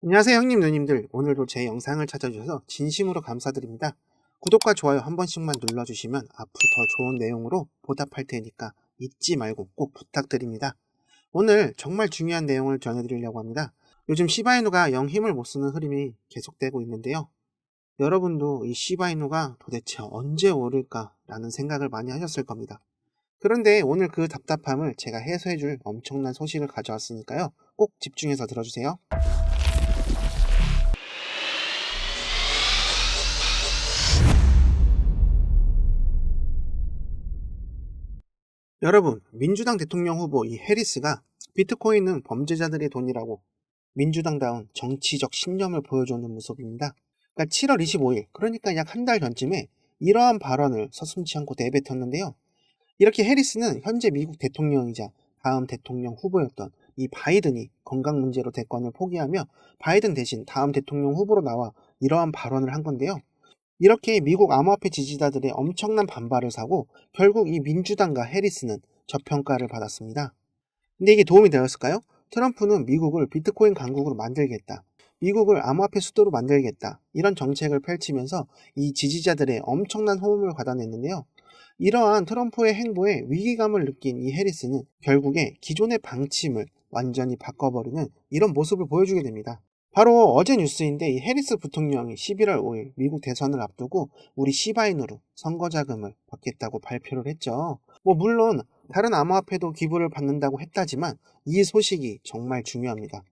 안녕하세요 형님 누님들. 오늘도 제 영상을 찾아주셔서 진심으로 감사드립니다. 구독과 좋아요 한 번씩만 눌러주시면 앞으로 더 좋은 내용으로 보답할 테니까 잊지 말고 꼭 부탁드립니다. 오늘 정말 중요한 내용을 전해드리려고 합니다. 요즘 시바이누가 영 힘을 못 쓰는 흐름이 계속되고 있는데요. 여러분도 이 시바이누가 도대체 언제 오를까 라는 생각을 많이 하셨을 겁니다. 그런데 오늘 그 답답함을 제가 해소해줄 엄청난 소식을 가져왔으니까요. 꼭 집중해서 들어주세요. 여러분, 민주당 대통령 후보 이 해리스가 비트코인은 범죄자들의 돈이라고 민주당다운 정치적 신념을 보여주는 모습입니다. 그러니까 7월 25일, 그러니까 약 한 달 전쯤에 이러한 발언을 서슴지 않고 내뱉었는데요. 이렇게 해리스는 현재 미국 대통령이자 다음 대통령 후보였던 이 바이든이 건강 문제로 대권을 포기하며 바이든 대신 다음 대통령 후보로 나와 이러한 발언을 한 건데요. 이렇게 미국 암호화폐 지지자들의 엄청난 반발을 사고 결국 이 민주당과 해리스는 저평가를 받았습니다. 근데 이게 도움이 되었을까요? 트럼프는 미국을 비트코인 강국으로 만들겠다, 미국을 암호화폐 수도로 만들겠다, 이런 정책을 펼치면서 이 지지자들의 엄청난 호응을 받아냈는데요. 이러한 트럼프의 행보에 위기감을 느낀 이 해리스는 결국에 기존의 방침을 완전히 바꿔버리는 이런 모습을 보여주게 됩니다. 바로 어제 뉴스인데 이 해리스 부통령이 11월 5일 미국 대선을 앞두고 우리 시바인으로 선거 자금을 받겠다고 발표를 했죠. 물론 다른 암호화폐도 기부를 받는다고 했다지만 이 소식이 정말 중요합니다.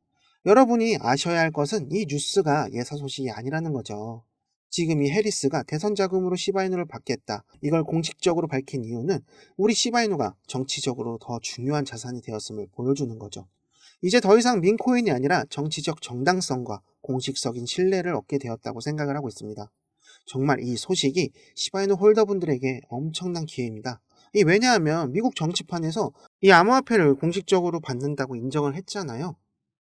여러분이 아셔야 할 것은 이 뉴스가 예사 소식이 아니라는 거죠. 지금 이 해리스가 대선 자금으로 시바이누를 받겠다, 이걸 공식적으로 밝힌 이유는 우리 시바이누가 정치적으로 더 중요한 자산이 되었음을 보여주는 거죠. 이제 더 이상 민코인이 아니라 정치적 정당성과 공식적인 신뢰를 얻게 되었다고 생각을 하고 있습니다. 정말 이 소식이 시바이누 홀더분들에게 엄청난 기회입니다. 왜냐하면 미국 정치판에서 이 암호화폐를 공식적으로 받는다고 인정을 했잖아요.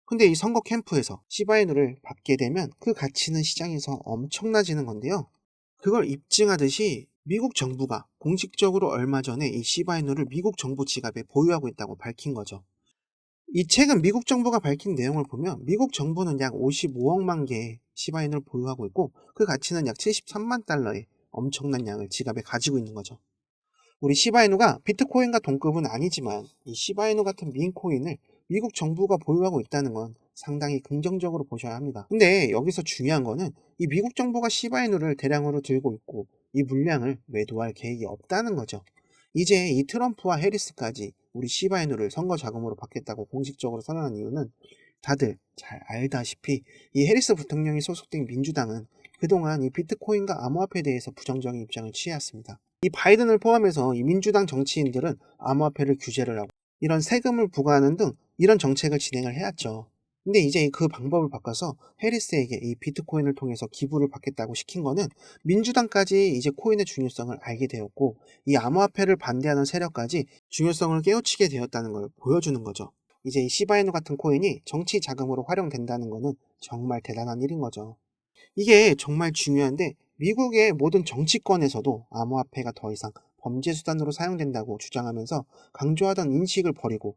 근데 이 선거 캠프에서 시바이누를 받게 되면 그 가치는 시장에서 엄청나지는 건데요. 그걸 입증하듯이 미국 정부가 공식적으로 얼마 전에 이 시바이누를 미국 정부 지갑에 보유하고 있다고 밝힌 거죠. 이 최근 미국 정부가 밝힌 내용을 보면 미국 정부는 약 55억만 개의 시바인을 보유하고 있고 그 가치는 약 73만 달러의 엄청난 양을 지갑에 가지고 있는 거죠. 우리 시바이누가 비트코인과 동급은 아니지만 이 시바이누 같은 민코인을 미국 정부가 보유하고 있다는 건 상당히 긍정적으로 보셔야 합니다. 근데 여기서 중요한 거는 이 미국 정부가 시바이누를 대량으로 들고 있고 이 물량을 매도할 계획이 없다는 거죠. 이제 이 트럼프와 해리스까지 우리 시바이누를 선거 자금으로 받겠다고 공식적으로 선언한 이유는 다들 잘 알다시피 이 해리스 부통령이 소속된 민주당은 그동안 이 비트코인과 암호화폐에 대해서 부정적인 입장을 취해왔습니다. 이 바이든을 포함해서 이 민주당 정치인들은 암호화폐를 규제를 하고 이런 세금을 부과하는 등 이런 정책을 진행을 해왔죠. 근데 이제 그 방법을 바꿔서 해리스에게 이 비트코인을 통해서 기부를 받겠다고 시킨 거는 민주당까지 이제 코인의 중요성을 알게 되었고 이 암호화폐를 반대하는 세력까지 중요성을 깨우치게 되었다는 걸 보여주는 거죠. 이제 이 시바이누 같은 코인이 정치 자금으로 활용된다는 거는 정말 대단한 일인 거죠. 이게 정말 중요한데 미국의 모든 정치권에서도 암호화폐가 더 이상 범죄 수단으로 사용된다고 주장하면서 강조하던 인식을 버리고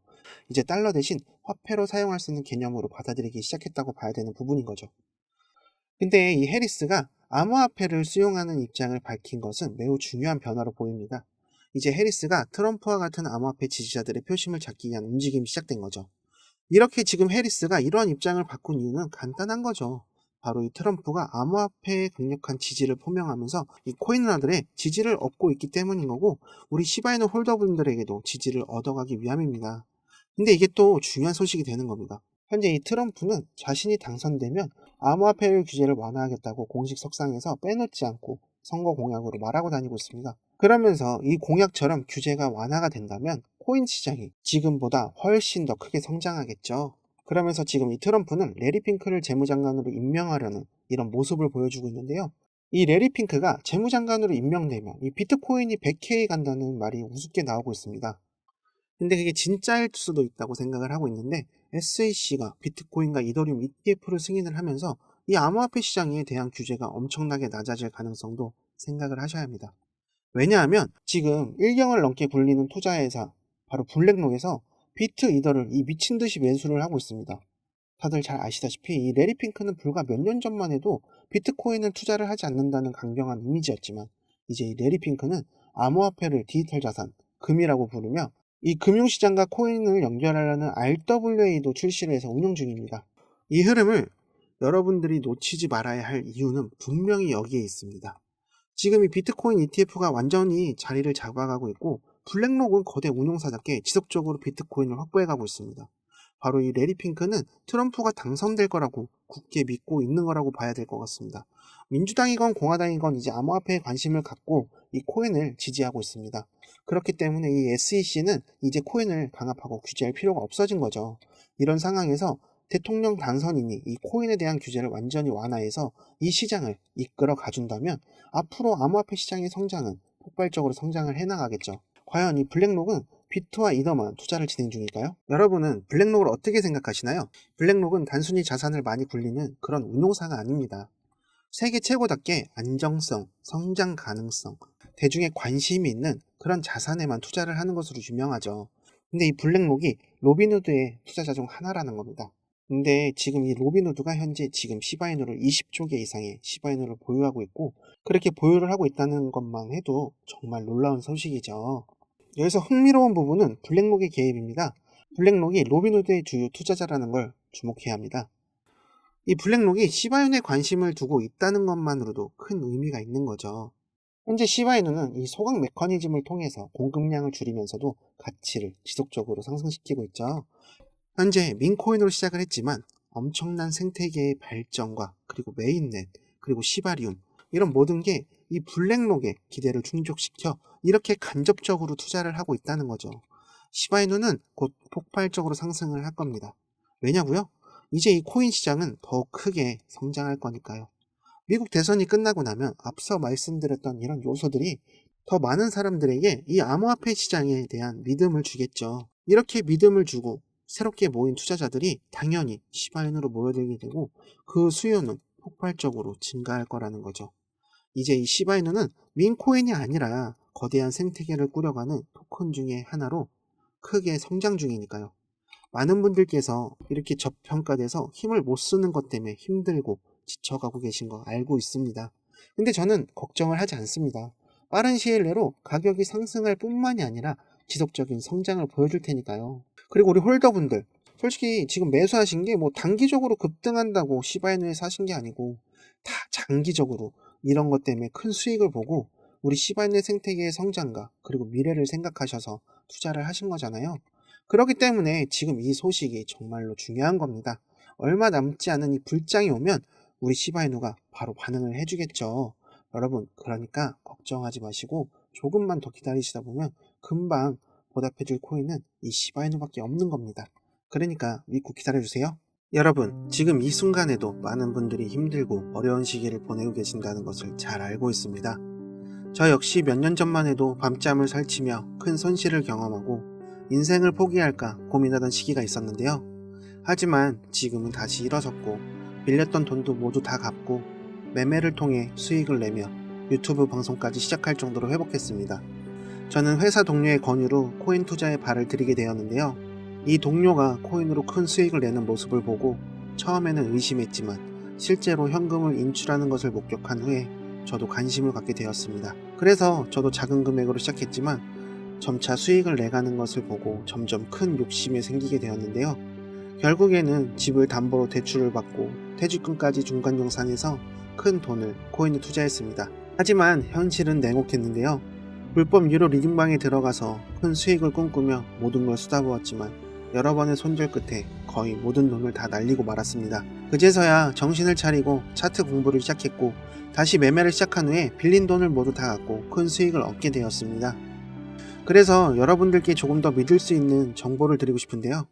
이제 달러 대신 화폐로 사용할 수 있는 개념으로 받아들이기 시작했다고 봐야 되는 부분인 거죠. 근데 이 해리스가 암호화폐를 수용하는 입장을 밝힌 것은 매우 중요한 변화로 보입니다. 이제 해리스가 트럼프와 같은 암호화폐 지지자들의 표심을 잡기 위한 움직임이 시작된 거죠. 이렇게 지금 해리스가 이러한 입장을 바꾼 이유는 간단한 거죠. 바로 이 트럼프가 암호화폐에 강력한 지지를 표명하면서 이 코인러들의 지지를 얻고 있기 때문인 거고 우리 시바이누 홀더분들에게도 지지를 얻어가기 위함입니다. 근데 이게 또 중요한 소식이 되는 겁니다. 현재 이 트럼프는 자신이 당선되면 암호화폐 규제를 완화하겠다고 공식 석상에서 빼놓지 않고 선거 공약으로 말하고 다니고 있습니다. 그러면서 이 공약처럼 규제가 완화가 된다면 코인 시장이 지금보다 훨씬 더 크게 성장하겠죠. 그러면서 지금 이 트럼프는 레리 핑크를 재무장관으로 임명하려는 이런 모습을 보여주고 있는데요. 이 레리 핑크가 재무장관으로 임명되면 이 비트코인이 100K 간다는 말이 우습게 나오고 있습니다. 근데 그게 진짜일 수도 있다고 생각을 하고 있는데 SEC가 비트코인과 이더리움 ETF를 승인을 하면서 이 암호화폐 시장에 대한 규제가 엄청나게 낮아질 가능성도 생각을 하셔야 합니다. 왜냐하면 지금 1경을 넘게 굴리는 투자회사 바로 블랙록에서 비트 이더를 이 미친 듯이 매수를 하고 있습니다. 다들 잘 아시다시피 이 레리 핑크는 불과 몇 년 전만 해도 비트코인을 투자를 하지 않는다는 강경한 이미지였지만 이제 이 레리 핑크는 암호화폐를 디지털 자산, 금이라고 부르며 이 금융시장과 코인을 연결하려는 RWA도 출시를 해서 운영 중입니다. 이 흐름을 여러분들이 놓치지 말아야 할 이유는 분명히 여기에 있습니다. 지금 이 비트코인 ETF가 완전히 자리를 잡아가고 있고 블랙록은 거대 운용사답게 지속적으로 비트코인을 확보해가고 있습니다. 바로 이 레리 핑크는 트럼프가 당선될 거라고 굳게 믿고 있는 거라고 봐야 될 것 같습니다. 민주당이건 공화당이건 이제 암호화폐에 관심을 갖고 이 코인을 지지하고 있습니다. 그렇기 때문에 이 SEC는 이제 코인을 강압하고 규제할 필요가 없어진 거죠. 이런 상황에서 대통령 당선인이 이 코인에 대한 규제를 완전히 완화해서 이 시장을 이끌어 가준다면 앞으로 암호화폐 시장의 성장은 폭발적으로 성장을 해나가겠죠. 과연 이 블랙록은 비트와 이더만 투자를 진행 중일까요? 여러분은 블랙록을 어떻게 생각하시나요? 블랙록은 단순히 자산을 많이 굴리는 그런 운용사가 아닙니다. 세계 최고답게 안정성, 성장 가능성, 대중의 관심이 있는 그런 자산에만 투자를 하는 것으로 유명하죠. 근데 이 블랙록이 로빈후드의 투자자 중 하나라는 겁니다. 근데 지금 이 로빈후드가 현재 지금 시바이누를 20조 개 이상의 시바이누를 보유하고 있고 그렇게 보유를 하고 있다는 것만 해도 정말 놀라운 소식이죠. 여기서 흥미로운 부분은 블랙록의 개입입니다. 블랙록이 로빈후드의 주요 투자자라는 걸 주목해야 합니다. 이 블랙록이 시바이누에 관심을 두고 있다는 것만으로도 큰 의미가 있는 거죠. 현재 시바이누는 이 소각 메커니즘을 통해서 공급량을 줄이면서도 가치를 지속적으로 상승시키고 있죠. 현재 민코인으로 시작을 했지만 엄청난 생태계의 발전과 그리고 메인넷 그리고 시바리움 이런 모든 게 이 블랙록의 기대를 충족시켜 이렇게 간접적으로 투자를 하고 있다는 거죠. 시바이누는 곧 폭발적으로 상승을 할 겁니다. 왜냐고요? 이제 이 코인 시장은 더 크게 성장할 거니까요. 미국 대선이 끝나고 나면 앞서 말씀드렸던 이런 요소들이 더 많은 사람들에게 이 암호화폐 시장에 대한 믿음을 주겠죠. 이렇게 믿음을 주고 새롭게 모인 투자자들이 당연히 시바이누로 모여들게 되고 그 수요는 폭발적으로 증가할 거라는 거죠. 이제 이 시바이누는 민코인이 아니라 거대한 생태계를 꾸려가는 토큰 중에 하나로 크게 성장 중이니까요. 많은 분들께서 이렇게 저평가돼서 힘을 못 쓰는 것 때문에 힘들고 지쳐가고 계신 거 알고 있습니다. 근데 저는 걱정을 하지 않습니다. 빠른 시일 내로 가격이 상승할 뿐만이 아니라 지속적인 성장을 보여줄 테니까요. 그리고 우리 홀더분들 솔직히 지금 매수하신 게 뭐 단기적으로 급등한다고 시바이누에 사신 게 아니고 다 장기적으로 이런 것 때문에 큰 수익을 보고 우리 시바이누 생태계의 성장과 그리고 미래를 생각하셔서 투자를 하신 거잖아요. 그렇기 때문에 지금 이 소식이 정말로 중요한 겁니다. 얼마 남지 않은 이 불장이 오면 우리 시바이누가 바로 반응을 해주겠죠. 여러분 그러니까 걱정하지 마시고 조금만 더 기다리시다 보면 금방 보답해줄 코인은 이 시바이누밖에 없는 겁니다. 그러니까 믿고 기다려주세요. 여러분 지금 이 순간에도 많은 분들이 힘들고 어려운 시기를 보내고 계신다는 것을 잘 알고 있습니다. 저 역시 몇 년 전만 해도 밤잠을 설치며 큰 손실을 경험하고 인생을 포기할까 고민하던 시기가 있었는데요. 하지만 지금은 다시 일어섰고 빌렸던 돈도 모두 다 갚고 매매를 통해 수익을 내며 유튜브 방송까지 시작할 정도로 회복했습니다. 저는 회사 동료의 권유로 코인 투자에 발을 들이게 되었는데요. 이 동료가 코인으로 큰 수익을 내는 모습을 보고 처음에는 의심했지만 실제로 현금을 인출하는 것을 목격한 후에 저도 관심을 갖게 되었습니다. 그래서 저도 작은 금액으로 시작했지만 점차 수익을 내가는 것을 보고 점점 큰 욕심이 생기게 되었는데요. 결국에는 집을 담보로 대출을 받고 퇴직금까지 중간정산해서 큰 돈을 코인에 투자했습니다. 하지만 현실은 냉혹했는데요. 불법 유료 리딩방에 들어가서 큰 수익을 꿈꾸며 모든 걸 쏟아부었지만 여러 번의 손절 끝에 거의 모든 돈을 다 날리고 말았습니다. 그제서야 정신을 차리고 차트 공부를 시작했고 다시 매매를 시작한 후에 빌린 돈을 모두 다 갚고 큰 수익을 얻게 되었습니다. 그래서 여러분들께 조금 더 믿을 수 있는 정보를 드리고 싶은데요.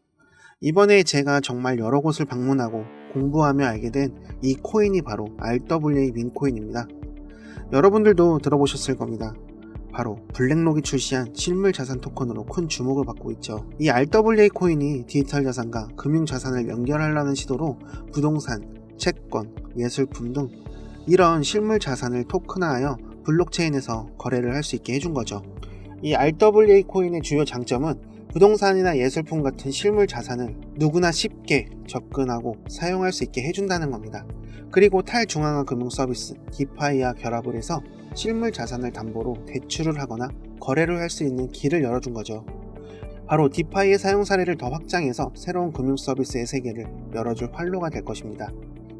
이번에 제가 정말 여러 곳을 방문하고 공부하며 알게 된 이 코인이 바로 RWA 민코인입니다. 여러분들도 들어보셨을 겁니다. 바로 블랙록이 출시한 실물자산 토큰으로 큰 주목을 받고 있죠. 이 RWA 코인이 디지털 자산과 금융자산을 연결하려는 시도로 부동산, 채권, 예술품 등 이런 실물자산을 토큰화하여 블록체인에서 거래를 할 수 있게 해준 거죠. 이 RWA 코인의 주요 장점은 부동산이나 예술품 같은 실물 자산을 누구나 쉽게 접근하고 사용할 수 있게 해준다는 겁니다. 그리고 탈중앙화 금융 서비스 디파이와 결합을 해서 실물 자산을 담보로 대출을 하거나 거래를 할 수 있는 길을 열어준 거죠. 바로 디파이의 사용 사례를 더 확장해서 새로운 금융 서비스의 세계를 열어줄 활로가 될 것입니다.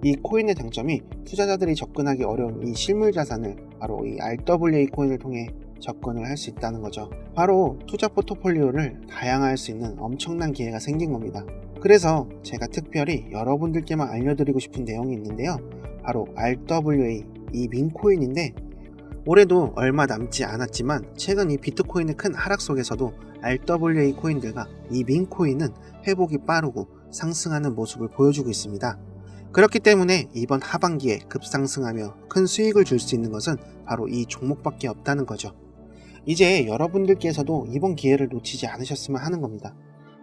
이 코인의 장점이 투자자들이 접근하기 어려운 이 실물 자산을 바로 이 RWA 코인을 통해 접근을 할 수 있다는 거죠. 바로 투자 포트폴리오를 다양화할 수 있는 엄청난 기회가 생긴 겁니다. 그래서 제가 특별히 여러분들께만 알려드리고 싶은 내용이 있는데요. 바로 RWA, 이 민코인인데 올해도 얼마 남지 않았지만 최근 이 비트코인의 큰 하락 속에서도 RWA 코인들과 이 민코인은 회복이 빠르고 상승하는 모습을 보여주고 있습니다. 그렇기 때문에 이번 하반기에 급상승하며 큰 수익을 줄 수 있는 것은 바로 이 종목밖에 없다는 거죠. 이제 여러분들께서도 이번 기회를 놓치지 않으셨으면 하는 겁니다.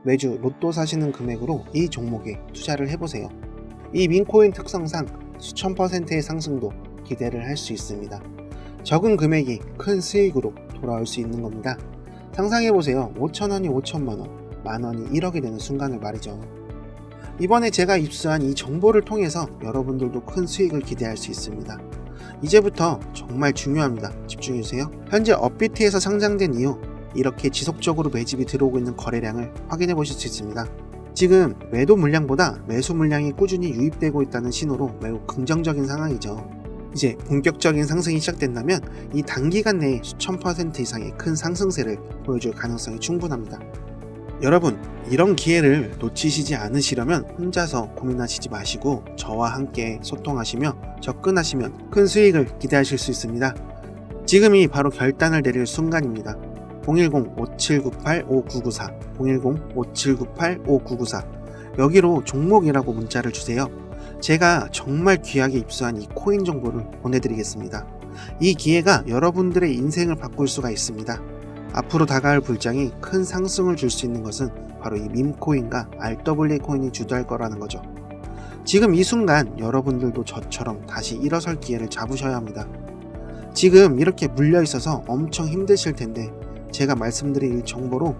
매주 로또 사시는 금액으로 이 종목에 투자를 해보세요. 이 민코인 특성상 수천 %의 상승도 기대를 할 수 있습니다. 적은 금액이 큰 수익으로 돌아올 수 있는 겁니다. 상상해보세요. 5천원이 5천만원, 만원이 1억이 되는 순간을 말이죠. 이번에 제가 입수한 이 정보를 통해서 여러분들도 큰 수익을 기대할 수 있습니다. 이제부터 정말 중요합니다. 집중해주세요. 현재 업비트에서 상장된 이후 이렇게 지속적으로 매집이 들어오고 있는 거래량을 확인해 보실 수 있습니다. 지금 매도 물량보다 매수 물량이 꾸준히 유입되고 있다는 신호로 매우 긍정적인 상황이죠. 이제 본격적인 상승이 시작된다면 이 단기간 내에 수천 % 이상의 큰 상승세를 보여줄 가능성이 충분합니다. 여러분, 이런 기회를 놓치시지 않으시려면 혼자서 고민하시지 마시고 저와 함께 소통하시며 접근하시면 큰 수익을 기대하실 수 있습니다. 지금이 바로 결단을 내릴 순간입니다. 010-5798-5994 010-5798-5994 여기로 종목이라고 문자를 주세요. 제가 정말 귀하게 입수한 이 코인 정보를 보내드리겠습니다. 이 기회가 여러분들의 인생을 바꿀 수가 있습니다. 앞으로 다가올 불장이 큰 상승을 줄 수 있는 것은 바로 이 밈코인과 RWA 코인이 주도할 거라는 거죠. 지금 이 순간 여러분들도 저처럼 다시 일어설 기회를 잡으셔야 합니다. 지금 이렇게 물려 있어서 엄청 힘드실 텐데 제가 말씀드린 이 정보로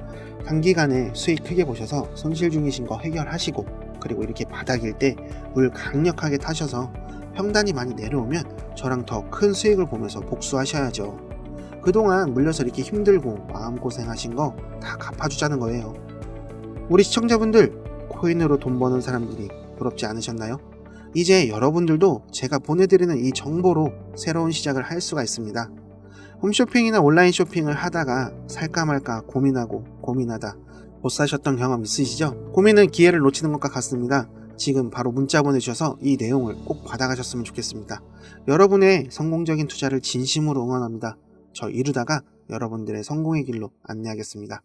단기간에 수익 크게 보셔서 손실 중이신 거 해결하시고 그리고 이렇게 바닥일 때 물 강력하게 타셔서 평단이 많이 내려오면 저랑 더 큰 수익을 보면서 복수하셔야죠. 그동안 물려서 이렇게 힘들고 마음고생하신 거 다 갚아주자는 거예요. 우리 시청자분들, 코인으로 돈 버는 사람들이 부럽지 않으셨나요? 이제 여러분들도 제가 보내드리는 이 정보로 새로운 시작을 할 수가 있습니다. 홈쇼핑이나 온라인 쇼핑을 하다가 살까 말까 고민하다 못 사셨던 경험 있으시죠? 고민은 기회를 놓치는 것과 같습니다. 지금 바로 문자 보내주셔서 이 내용을 꼭 받아가셨으면 좋겠습니다. 여러분의 성공적인 투자를 진심으로 응원합니다. 저 이루다가 여러분들의 성공의 길로 안내하겠습니다.